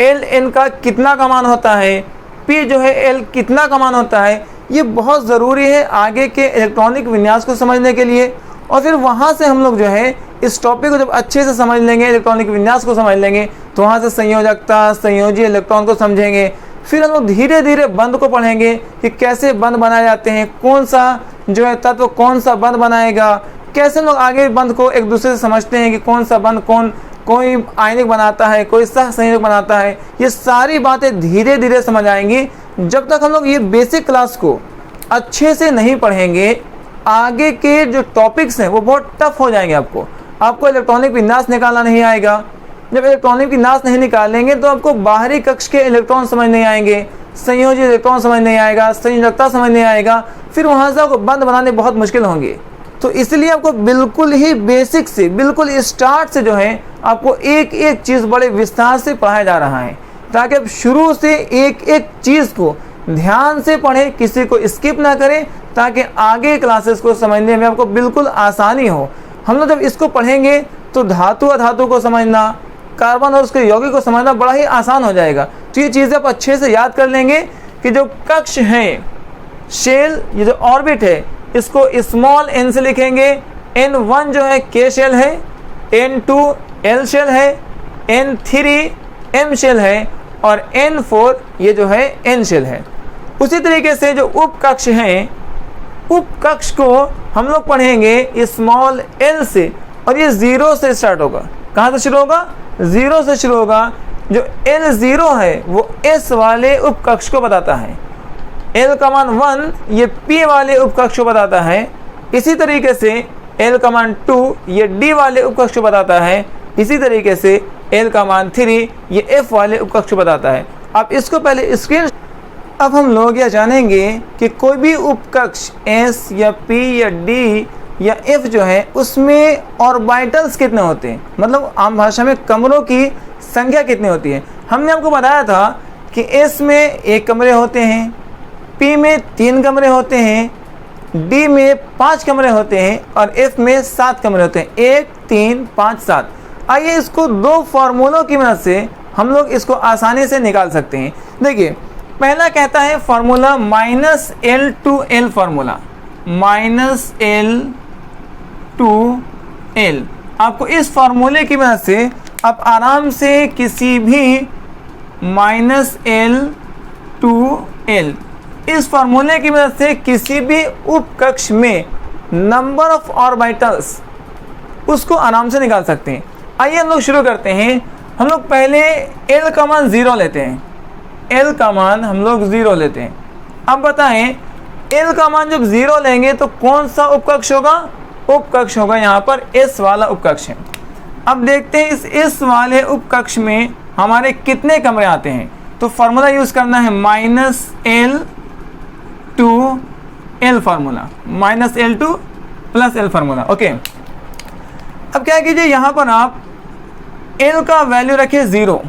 L N का कितना का मान होता है, P जो है L कितना का मान होता है। ये बहुत ज़रूरी है आगे के इलेक्ट्रॉनिक विन्यास को समझने के लिए। और फिर वहाँ से हम लोग जो है इस टॉपिक को जब अच्छे से समझ लेंगे, इलेक्ट्रॉनिक विन्यास को समझ लेंगे, तो वहाँ से संयोजकता, संयोजी इलेक्ट्रॉन को समझेंगे। फिर हम लोग धीरे धीरे बंध को पढ़ेंगे कि कैसे बंध बनाए जाते हैं, कौन सा जो है तत्व कौन सा बंध बनाएगा, कैसे हम लोग आगे बंध को एक दूसरे से समझते हैं कि कौन सा बंध कोई आयनिक बनाता है, कोई सह संयोजक बनाता है। ये सारी बातें धीरे धीरे समझ आएंगी। जब तक हम लोग ये बेसिक क्लास को अच्छे से नहीं पढ़ेंगे, आगे के जो टॉपिक्स हैं वो बहुत टफ हो जाएंगे। आपको इलेक्ट्रॉनिक विन्यास निकालना नहीं आएगा। जब इलेक्ट्रॉनिक विन्यास नहीं निकालेंगे तो आपको बाहरी कक्ष के इलेक्ट्रॉन समझ नहीं आएंगे, संयोजी इलेक्ट्रॉन समझ नहीं आएगा, संयोजकता समझ नहीं आएगा। फिर वहाँ से आपको बंध बनाने बहुत मुश्किल होंगे। तो इसलिए आपको बिल्कुल ही बेसिक से, बिल्कुल स्टार्ट से जो है आपको एक एक चीज़ बड़े विस्तार से पढ़ाया जा रहा है, ताकि आप शुरू से एक एक चीज़ को ध्यान से पढ़ें, किसी को स्किप ना करें, ताकि आगे क्लासेस को समझने में आपको बिल्कुल आसानी हो। हम लोग जब इसको पढ़ेंगे तो धातु अधातु को समझना, कार्बन और उसके यौगिक को समझना बड़ा ही आसान हो जाएगा। तो ये चीज़ें आप अच्छे से याद कर लेंगे कि जो कक्ष है, शेल, ये जो ऑर्बिट है, इसको स्मॉल n से लिखेंगे। N1 जो है K शेल है, N2 L शेल है, N3 M शेल है और N4 ये जो है N शेल है। उसी तरीके से जो उप कक्ष हैं, उप कक्ष को हम लोग पढ़ेंगे स्मॉल l से और ये 0 से स्टार्ट होगा। कहाँ से शुरू होगा? 0 से शुरू होगा। जो L0 है वो S वाले उप कक्ष को बताता है। L का मान 1 ये P वाले उप कक्ष को बताता है। इसी तरीके से L का मान 2 ये D वाले उप कक्ष को बताता है। इसी तरीके से L का मान 3 ये F वाले उप कक्ष को बताता है। अब इसको पहले स्क्रीन। अब हम लोग यह जानेंगे कि कोई भी उपकक्ष S या P या D या F जो है उसमें ऑर्बिटल्स कितने होते हैं, मतलब आम भाषा में कमरों की संख्या कितनी होती है। हमने आपको बताया था कि S में 1 कमरे होते हैं, P में 3 कमरे होते हैं, D में 5 कमरे होते हैं और F में 7 कमरे होते हैं। 1, 3, 5, 7। आइए इसको 2 फार्मूलों की मदद से हम लोग इसको आसानी से निकाल सकते हैं। देखिए, पहला कहता है formula -L to L formula, -L to L। आपको इस फार्मूले की मदद से आप आराम से किसी भी -L to L इस फार्मूले की मदद से किसी भी उपकक्ष में नंबर ऑफ ऑर्बिटल्स उसको आराम से निकाल सकते हैं। आइए हम लोग शुरू करते हैं। हम लोग पहले L का मान 0 लेते हैं। L का मान हम लोग 0 लेते हैं। अब बताएं L का मान जब 0 लेंगे तो कौन सा उपकक्ष होगा? उपकक्ष होगा यहाँ पर S वाला उपकक्ष है। अब देखते हैं इस S वाले उपकक्ष में हमारे कितने कमरे आते हैं। तो फार्मूला यूज़ करना है -L to L formula, -L to plus L formula. Okay, अब क्या कीजिए, यहाँ पर आप एल का वैल्यू रखिए 0,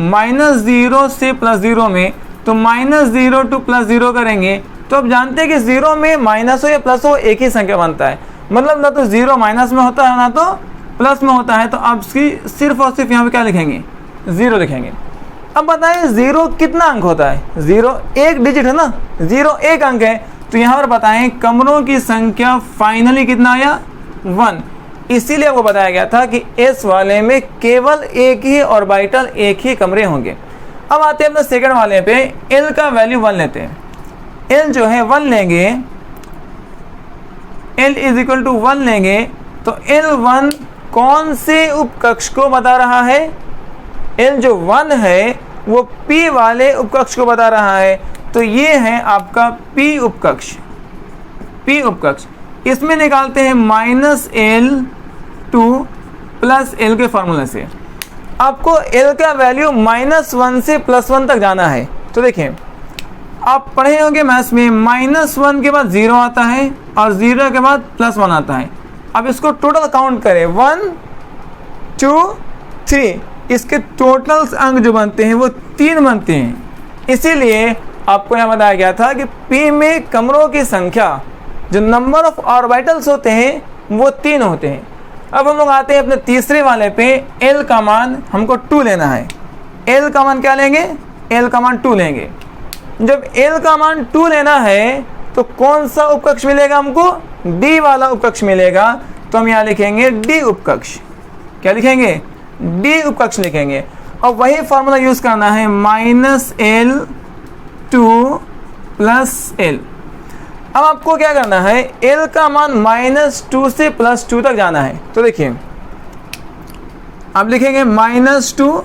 -0 से +0 में, तो -0 टू +0 करेंगे तो आप जानते हैं कि 0 में माइनस हो या प्लस हो एक ही संख्या बनता है, मतलब ना तो 0 माइनस में होता है ना तो प्लस में होता है। तो आप सिर्फ और सिर्फ यहाँ पे क्या लिखेंगे, 0 लिखेंगे। अब बताएं 0 कितना अंक होता है, 0 एक डिजिट है ना, 0 एक अंक है। तो यहाँ पर बताएं कमरों की संख्या फाइनली कितना आया, 1। इसीलिए आपको बताया गया था कि एस वाले में केवल एक ही ऑर्बिटल, एक ही कमरे होंगे। अब आते हैं अपने सेकंड वाले पे, एल का वैल्यू 1 लेते हैं। एल जो है 1 लेंगे, एल इज इक्वल टू 1 लेंगे, तो L1 कौन से उपकक्ष को बता रहा है, L जो 1 है वो P वाले उपकक्ष को बता रहा है। तो ये है आपका P उपकक्ष, P उपकक्ष। इसमें निकालते हैं -L2 + L के फॉर्मूले से। आपको L का वैल्यू -1 से +1 तक जाना है। तो देखिए, आप पढ़े होंगे मैथ्स में, -1 के बाद 0 आता है और 0 के बाद +1 आता है। अब इसको टोटल काउंट करें, 1 2 3, इसके टोटल अंक जो बनते हैं वो 3 बनते हैं। इसीलिए आपको यहाँ बताया गया था कि P में कमरों की संख्या, जो नंबर ऑफ ऑर्बिटल्स होते हैं वो 3 होते हैं। अब हम लोग आते हैं अपने तीसरे वाले पे, L का मान हमको 2 लेना है। L का मान क्या लेंगे, L का मान 2 लेंगे। जब L का मान 2 लेना है तो कौन सा उपकक्ष मिलेगा हमको, D वाला उपकक्ष मिलेगा। तो हम यहाँ लिखेंगे D उपकक्ष। क्या लिखेंगे, D उपकक्ष लिखेंगे। और वही फॉर्मूला यूज करना है, -L2 + L। अब आपको क्या करना है, L का मान -2 से +2 तक जाना है। तो देखिए, आप लिखेंगे -2,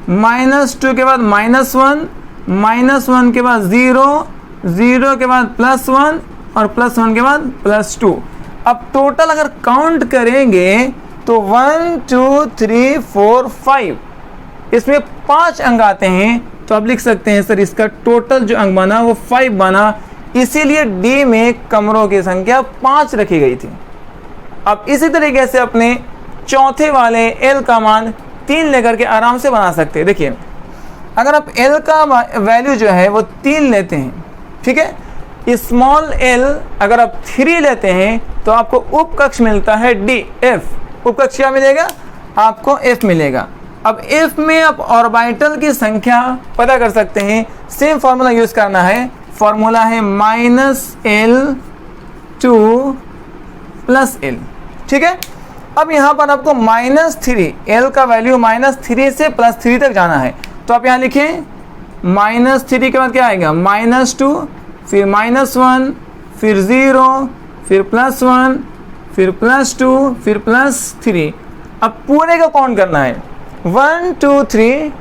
-2 के बाद -1, -1 के बाद 0, 0 के बाद +1 और +1 के बाद +2। अब टोटल अगर काउंट करेंगे तो 1 2 3 4 5, इसमें 5 अंक आते हैं। तो आप लिख सकते हैं सर इसका टोटल जो अंक बना वो 5 बना, इसीलिए D में कमरों की संख्या 5 रखी गई थी। अब इसी तरीके से अपने चौथे वाले L का मान 3 लेकर के आराम से बना सकते हैं। देखिए, अगर आप L का वैल्यू जो है वो 3 लेते हैं, ठीक है, स्मॉल l अगर आप 3 लेते हैं तो आपको उपकक्ष मिलता है D, F। उपकक्ष क्या मिलेगा, आपको F मिलेगा। अब F में आप ऑर्बिटल की संख्या पता कर सकते हैं, सेम फॉर्मूला यूज करना है। फॉर्मूला है -L2 + L, ठीक है। अब यहाँ पर आपको -3, L का वैल्यू -3 से +3 तक जाना है। तो आप यहाँ लिखें, -3 के बाद क्या आएगा, -2, फिर -1, फिर 0, फिर +1, फिर +2, फिर +3। अब पूरे का काउंट करना है, 1 2 3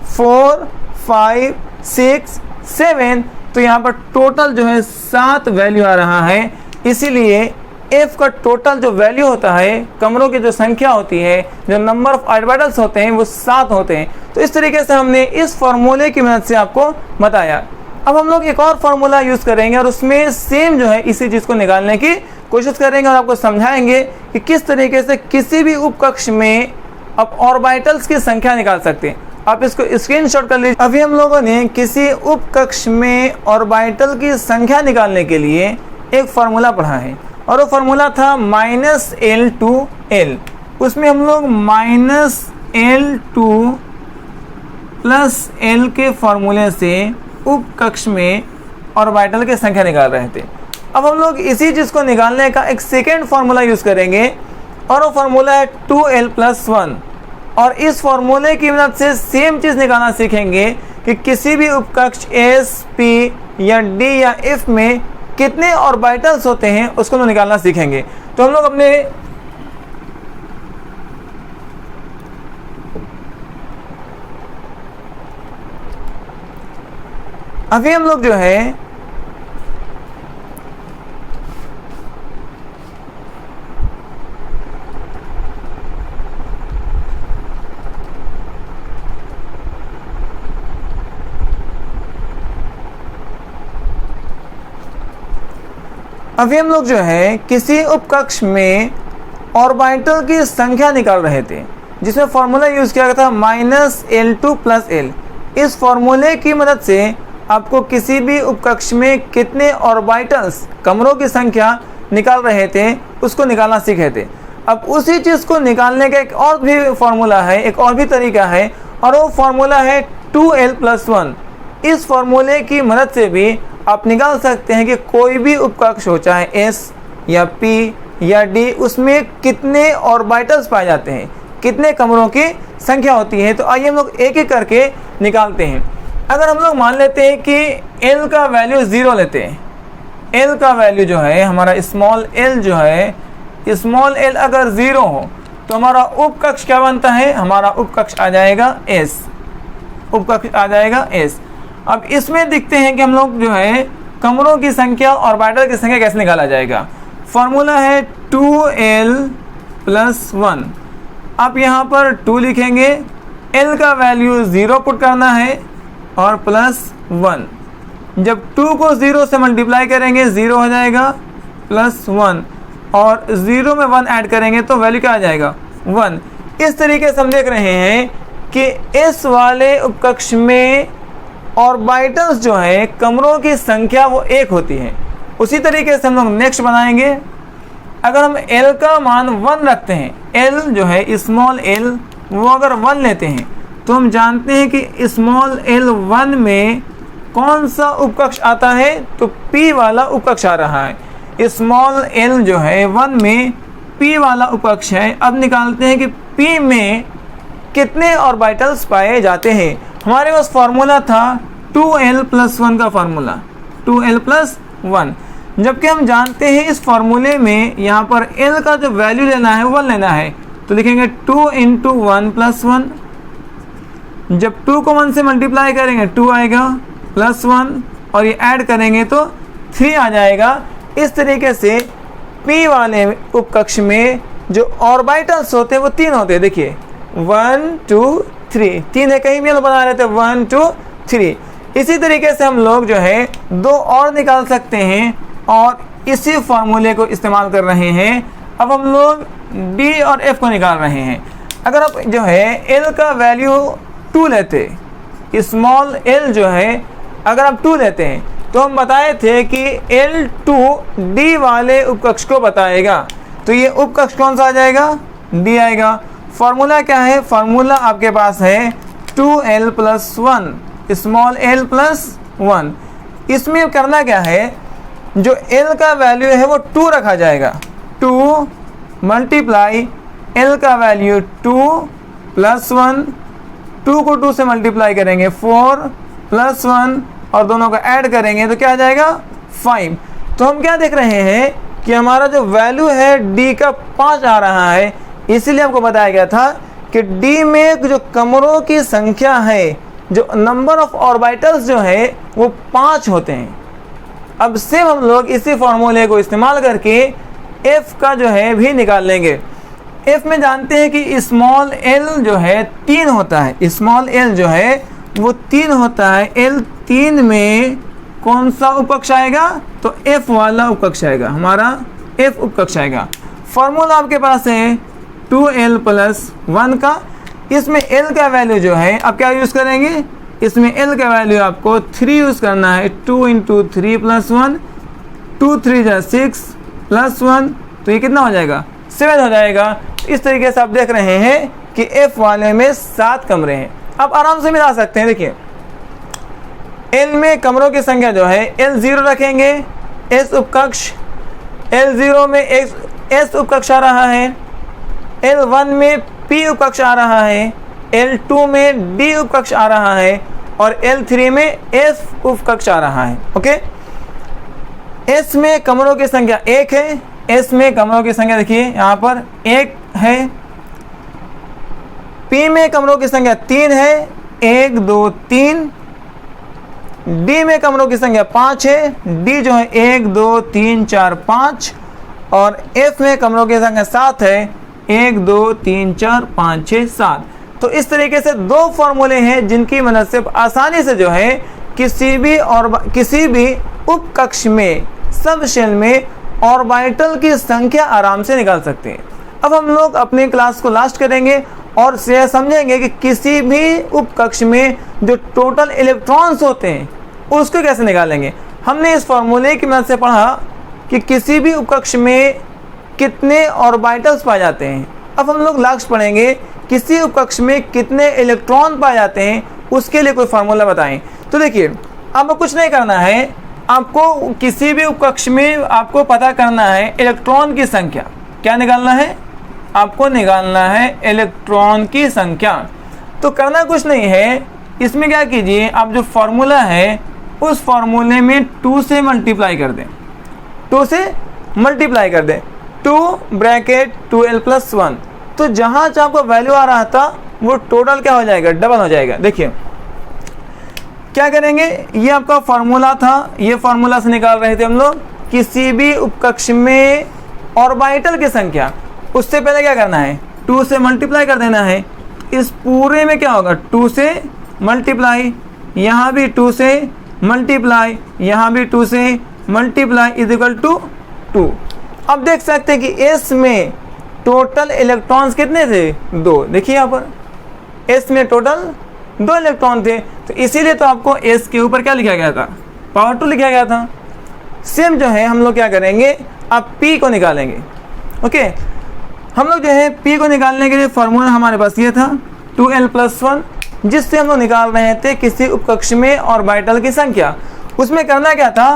4 5 6 7। तो यहाँ पर टोटल जो है 7 वैल्यू आ रहा है। इसीलिए F का टोटल जो वैल्यू होता है, कमरों की जो संख्या होती है, जो नंबर ऑफ ऑर्बिटल्स होते हैं वो 7 होते हैं। तो इस तरीके से हमने इस फॉर्मूले की मदद से आपको बताया। अब हम लोग एक और फार्मूला यूज़ करेंगे और उसमें सेम जो है इसी चीज़ को निकालने की कोशिश करेंगे और आपको समझाएंगे कि किस तरीके से किसी भी उपकक्ष में आप ऑर्बिटल्स की संख्या निकाल सकते हैं। आप इसको स्क्रीनशॉट कर लीजिए। अभी हम लोगों ने किसी उपकक्ष में ऑर्बिटल की संख्या निकालने के लिए एक फार्मूला पढ़ा है और वो फार्मूला था -L2L। उसमें हम लोग -L2 + L के फार्मूले से उपकक्ष में ऑर्बिटल की संख्या निकाल रहे थे। अब हम लोग इसी चीज़ को निकालने का एक सेकेंड फार्मूला यूज़ करेंगे और वो फार्मूला है 2L + 1। और इस फार्मूले की मदद से सेम चीज़ निकालना सीखेंगे कि किसी भी उपकक्ष S, P या D या F में कितने ऑर्बिटल्स होते हैं उसको हम निकालना सीखेंगे। तो हम लोग अपने अभी हम लोग जो है अभी हम लोग जो है किसी उपकक्ष में ऑर्बिटल की संख्या निकाल रहे थे, जिसमें फॉर्मूला यूज़ किया गया था -L2 + L। इस फॉर्मूले की मदद से आपको किसी भी उपकक्ष में कितने ऑर्बिटल्स, कमरों की संख्या निकाल रहे थे, उसको निकालना सीखे थे। अब उसी चीज़ को निकालने का एक और भी फॉर्मूला है, एक और भी तरीका है, और वो फॉर्मूला है 2L + 1। इस फॉर्मूले की मदद से भी आप निकाल सकते हैं कि कोई भी उपकक्ष हो, चाहे S या P या D, उसमें कितने ऑर्बिटल्स पाए जाते हैं, कितने कमरों की संख्या होती है। तो आइए हम लोग एक एक करके निकालते हैं। अगर हम लोग मान लेते हैं कि L का वैल्यू 0 लेते हैं, L का वैल्यू जो है हमारा स्मॉल l जो है, स्मॉल l अगर 0 हो तो हमारा उपकक्ष क्या बनता है, हमारा उपकक्ष आ जाएगा S, उपकक्ष आ जाएगा S। अब इसमें देखते हैं कि हम लोग जो है कमरों की संख्या और ऑर्बिटल की संख्या कैसे निकाला जाएगा। फॉर्मूला है 2L + 1। आप यहाँ पर 2 लिखेंगे, L का वैल्यू 0 पुट करना है और +1। जब 2 को 0 से मल्टीप्लाई करेंगे 0 हो जाएगा, +1, और 0 में 1 ऐड करेंगे तो वैल्यू क्या आ जाएगा, 1। इस तरीके से हम देख रहे हैं कि इस वाले उपकक्ष में ऑर्बिटल्स जो है, कमरों की संख्या वो 1 होती है। उसी तरीके से हम लोग नेक्स्ट बनाएंगे। अगर हम L का मान 1 रखते हैं, L जो है स्मॉल l वो अगर 1 लेते हैं, तो हम जानते हैं कि स्मॉल l 1 में कौन सा उपकक्ष आता है, तो P वाला उपकक्ष आ रहा है। स्मॉल l जो है 1 में P वाला उपकक्ष है। अब निकालते हैं कि P में कितने ऑर्बिटल्स पाए जाते हैं। हमारे पास फॉर्मूला था 2L + 1 का फॉर्मूला, 2L + 1। जबकि हम जानते हैं इस फॉर्मूले में यहाँ पर L का जो वैल्यू लेना है 1 लेना है, तो लिखेंगे 2 × 1 + 1। जब 2 को 1 से मल्टीप्लाई करेंगे 2 आएगा, +1, और ये ऐड करेंगे तो 3 आ जाएगा। इस तरीके से P वाले उपकक्ष में जो ऑर्बिटल्स होते हैं वो 3 होते हैं। देखिए 1 2 3, 3 है, कहीं भी हम बना रहे थे 1 2 3। इसी तरीके से हम लोग जो है 2 और निकाल सकते हैं और इसी फॉर्मूले को इस्तेमाल कर रहे हैं। अब हम लोग D और F को निकाल रहे हैं। अगर आप जो है L का वैल्यू 2 लेते, स्मॉल l जो है अगर आप 2 लेते हैं, तो हम बताए थे कि L2 D वाले उपकक्ष को बताएगा। तो ये उपकक्ष कौन सा आ जाएगा, D आएगा। फॉर्मूला क्या है, फॉर्मूला आपके पास है 2L + 1, स्मॉल l + 1। इसमें करना क्या है, जो L का वैल्यू है वो 2 रखा जाएगा, 2 मल्टीप्लाई L का वैल्यू 2 + 1, 2 को 2 से मल्टीप्लाई करेंगे 4 + 1, और दोनों को ऐड करेंगे तो क्या आ जाएगा, 5। तो हम क्या देख रहे हैं कि हमारा जो वैल्यू है D का 5 आ रहा है। इसीलिए आपको बताया गया था कि D में जो कमरों की संख्या है, जो नंबर ऑफ ऑर्बिटल्स जो है वो 5 होते हैं। अब सेम हम लोग इसी फॉर्मूले को इस्तेमाल करके F का जो है भी निकाल लेंगे। F में जानते हैं कि स्मॉल l जो है 3 होता है, स्मॉल l जो है वो 3 होता है। L3 में कौन सा उपकक्ष आएगा, तो F वाला उपकक्ष आएगा, हमारा F उपकक्ष आएगा। फॉर्मूला आपके पास है 2L + 1 का। इसमें L का वैल्यू जो है आप क्या यूज़ करेंगे, इसमें L का वैल्यू आपको 3 यूज़ करना है। 2 × 3 + 1, 2 3 = 6 + 1, तो ये कितना हो जाएगा, 7 हो जाएगा। इस तरीके से आप देख रहे हैं कि F वाले में 7 कमरे हैं। आप आराम से मिला सकते हैं। देखिए L में कमरों की संख्या जो है L0 रखेंगे, S उपकक्ष, L0 में S उपकक्ष आ रहा है, L1 में P उपकक्ष आ रहा है, L2 में D उपकक्ष आ रहा है, और L3 में F उपकक्ष आ रहा है। ओके, S में कमरों की संख्या 1 है, S में कमरों की संख्या देखिए यहाँ पर 1 है। P में कमरों की संख्या 3 है, 1 2 3। D में कमरों की संख्या 5 है, D जो है 1 2 3 4 5, और F में कमरों की संख्या 7 है, 1 2 3 4 5 6 7। तो इस तरीके से 2 फॉर्मूले हैं जिनकी मदद से आसानी से जो है किसी भी उपकक्ष में, सब शेल में ऑर्बिटल की संख्या आराम से निकाल सकते हैं। अब हम लोग अपने क्लास को लास्ट करेंगे और से समझेंगे कि किसी भी उपकक्ष में जो टोटल इलेक्ट्रॉन्स होते हैं उसको कैसे निकालेंगे। हमने इस फॉर्मूले की मदद से पढ़ा कि किसी भी उपकक्ष में कितने ऑर्बिटल्स पाए जाते हैं। अब हम लोग लास्ट पढ़ेंगे किसी उपकक्ष में कितने इलेक्ट्रॉन पाए जाते हैं, उसके लिए कोई फार्मूला बताएं। तो देखिए, अब कुछ नहीं करना है, आपको किसी भी उपकक्ष में आपको पता करना है इलेक्ट्रॉन की संख्या। क्या निकालना है? आपको निकालना है इलेक्ट्रॉन की संख्या। तो करना कुछ नहीं है, इसमें क्या कीजिए, आप जो फॉर्मूला है उस फॉर्मूले में 2 से मल्टीप्लाई कर दें। 2 से मल्टीप्लाई कर दें, 2 ब्रैकेट 2l+1। तो जहाँ जहाँ आपको वैल्यू आ रहा था वो टोटल क्या हो जाएगा? डबल हो जाएगा। देखिए क्या करेंगे, ये आपका फॉर्मूला था, ये फॉर्मूला से निकाल रहे थे हम लोग किसी भी उपकक्ष में ऑर्बिटल की संख्या। उससे पहले क्या करना है? 2 से मल्टीप्लाई कर देना है। इस पूरे में क्या होगा? 2 से मल्टीप्लाई, यहाँ भी 2 से मल्टीप्लाई, यहाँ भी 2 से मल्टीप्लाई इज इक्वल टू 2। अब देख सकते हैं कि एस में टोटल इलेक्ट्रॉन्स कितने थे? 2। देखिए यहाँ पर एस में टोटल 2 इलेक्ट्रॉन थे, तो इसीलिए तो आपको एस के ऊपर क्या लिखा गया था? पावर 2 लिखा गया था। सेम जो है हम लोग क्या करेंगे, अब पी को निकालेंगे। ओके, हम लोग जो है पी को निकालने के लिए फॉर्मूला हमारे पास ये था 2l+1, जिससे हम लोग निकाल रहे थे किसी उपकक्ष में ऑर्बिटल की संख्या। उसमें करना क्या था,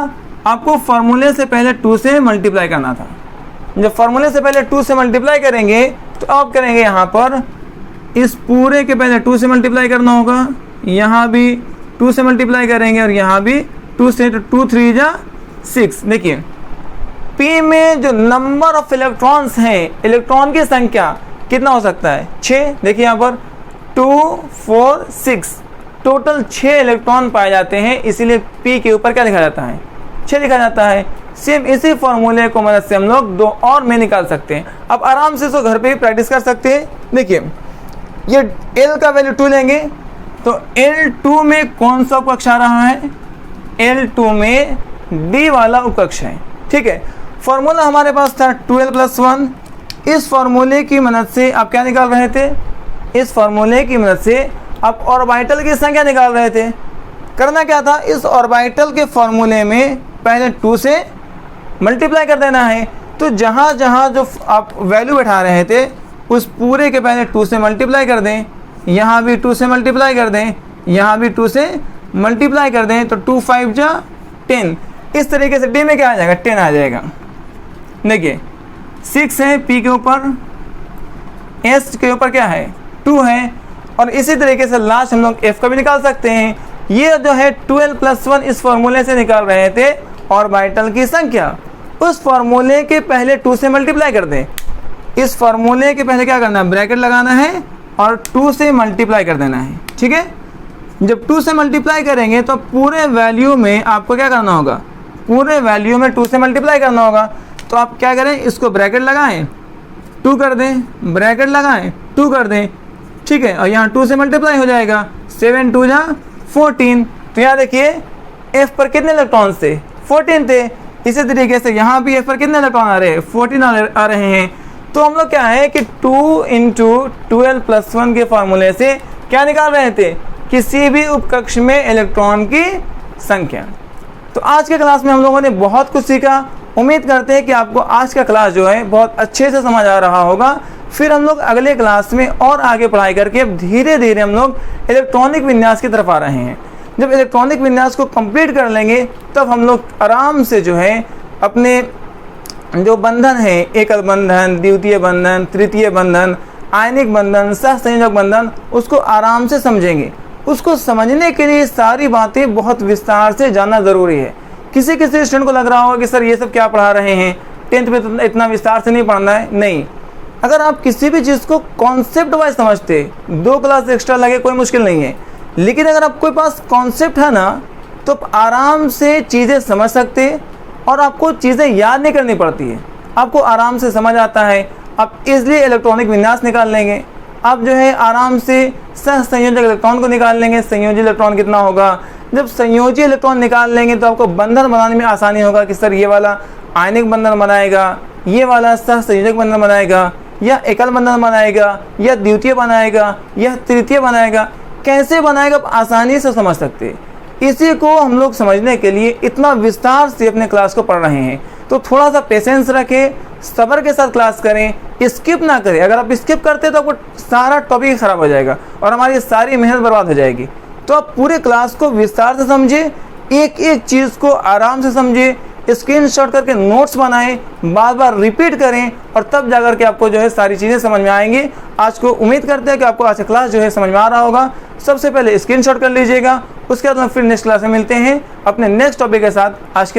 आपको फॉर्मूले से पहले 2 से मल्टीप्लाई करना था। जब फॉर्मूले से पहले 2 से मल्टीप्लाई करेंगे तो आप करेंगे यहाँ पर इस पूरे के पहले 2 से मल्टीप्लाई करना होगा, यहाँ भी 2 से मल्टीप्लाई करेंगे और यहाँ भी 2 से, तो 2 3 जा 6। देखिए P में जो नंबर ऑफ इलेक्ट्रॉन्स हैं, इलेक्ट्रॉन की संख्या कितना हो सकता है? 6। देखिए यहाँ पर 2 4 6 टोटल 6 इलेक्ट्रॉन पाए जाते हैं, इसीलिए P के ऊपर क्या लिखा जाता है? 6 लिखा जाता है। सेम इसी फॉर्मूले को मदद से हम लोग 2 और में निकाल सकते हैं। अब आराम से इसको घर पे ही प्रैक्टिस कर सकते हैं। देखिए ये L का वैल्यू 2 लेंगे, तो L2 में कौन सा उपकक्ष आ रहा है? L2 में D वाला उपकक्ष है। ठीक है, फॉर्मूला हमारे पास था 2l+1। इस फॉर्मूले की मदद से आप क्या निकाल रहे थे? इस फॉर्मूले की मदद से आप ऑर्बिटल की संख्या निकाल रहे थे। करना क्या था, इस ऑर्बिटल के फॉर्मूले में पहले 2 से मल्टीप्लाई कर देना है। तो जहाँ जहाँ जो आप वैल्यू बैठा रहे थे उस पूरे के पहले 2 से मल्टीप्लाई कर दें, यहाँ भी 2 से मल्टीप्लाई कर दें, यहाँ भी 2 से मल्टीप्लाई कर दें, तो 2 5 जा 10। इस तरीके से डी में क्या आ जाएगा? 10 आ जाएगा। देखिए 6 है पी के ऊपर, एस के ऊपर क्या है? 2 है। और इसी तरीके से लास्ट हम लोग एफ का भी निकाल सकते हैं। ये जो है 2l+1 इस फॉर्मूले से निकाल रहे थे ऑर्बिटल की संख्या। उस फॉर्मूले के पहले 2 से मल्टीप्लाई कर दें। इस फॉर्मूले के पहले क्या करना है? ब्रैकेट लगाना है और 2 से मल्टीप्लाई कर देना है। ठीक है, जब 2 से मल्टीप्लाई करेंगे तो पूरे वैल्यू में आपको क्या करना होगा? पूरे वैल्यू में 2 से मल्टीप्लाई करना होगा। तो आप क्या करें, इसको ब्रैकेट लगाएं, 2 कर दें, ब्रैकेट लगाएं, 2 कर दें। ठीक है, और यहाँ 2 से मल्टीप्लाई हो जाएगा, 7 2 जा 14। तो यहाँ देखिए F पर कितने इलेक्ट्रॉन थे? 14 थे। इसी तरीके से यहाँ भी F पर कितने इलेक्ट्रॉन आ रहे हैं? 14 आ रहे हैं। तो हम लोग क्या है कि 2 × 2l+1 के फॉर्मूले से क्या निकाल रहे थे? किसी भी उपकक्ष में इलेक्ट्रॉन की संख्या। तो आज के क्लास में हम लोगों ने बहुत कुछ सीखा। उम्मीद करते हैं कि आपको आज का क्लास जो है बहुत अच्छे से समझ आ रहा होगा। फिर हम लोग अगले क्लास में और आगे पढ़ाई करके धीरे धीरे हम लोग इलेक्ट्रॉनिक विन्यास की तरफ आ रहे हैं। जब इलेक्ट्रॉनिक विन्यास को कंप्लीट कर लेंगे तब हम लोग आराम से जो है अपने जो बंधन है, एकल बंधन, द्वितीय बंधन, तृतीय बंधन, आयनिक बंधन, सहसंयोजक बंधन, उसको आराम से समझेंगे। उसको समझने के लिए सारी बातें बहुत विस्तार से जानना ज़रूरी है। किसी किसी स्टूडेंट को लग रहा होगा कि सर ये सब क्या पढ़ा रहे हैं, 10th में तो इतना विस्तार से नहीं पढ़ना है। नहीं, अगर आप किसी भी चीज़ को कॉन्सेप्ट वाइज समझते, 2 क्लास एक्स्ट्रा लगे कोई मुश्किल नहीं है। लेकिन अगर आपके पास कॉन्सेप्ट है ना, तो आप आराम से चीज़ें समझ सकते और आपको चीज़ें याद नहीं करनी पड़ती है, आपको आराम से समझ आता है। आप इसलिए इलेक्ट्रॉनिक विन्यास निकाल लेंगे। आप जो है आराम से सहसंयोजक इलेक्ट्रॉन को निकाल लेंगे। संयोजी इलेक्ट्रॉन कितना होगा? जब संयोजी इलेक्ट्रॉन निकाल लेंगे तो आपको बंधन बनाने में आसानी होगा कि सर ये वाला आयनिक बंधन बनाएगा, ये वाला सहसंयोजक बंधन बनाएगा, या एकल बंधन बनाएगा, या द्वितीय बनाएगा, या तृतीय बनाएगा, कैसे बनाएगा आप आसानी से समझ सकते हैं। इसी को हम लोग समझने के लिए इतना विस्तार से अपने क्लास को पढ़ रहे हैं, तो थोड़ा सा पेशेंस रखें, सब्र के साथ क्लास करें, स्किप ना करें। अगर आप स्किप करते हैं तो आपको सारा टॉपिक खराब हो जाएगा और हमारी सारी मेहनत बर्बाद हो जाएगी। तो आप पूरे क्लास को विस्तार से समझें, एक एक चीज़ को आराम से समझें, स्क्रीनशॉट करके नोट्स बनाएं, बार बार रिपीट करें और तब जाकर के आपको जो है सारी चीज़ें समझ में आएंगी। आज को उम्मीद करते हैं कि आपको आज का क्लास जो है समझ में आ रहा होगा। सबसे पहले स्क्रीनशॉट कर लीजिएगा, उसके बाद हम फिर नेक्स्ट क्लास में मिलते हैं अपने नेक्स्ट टॉपिक के साथ। आज के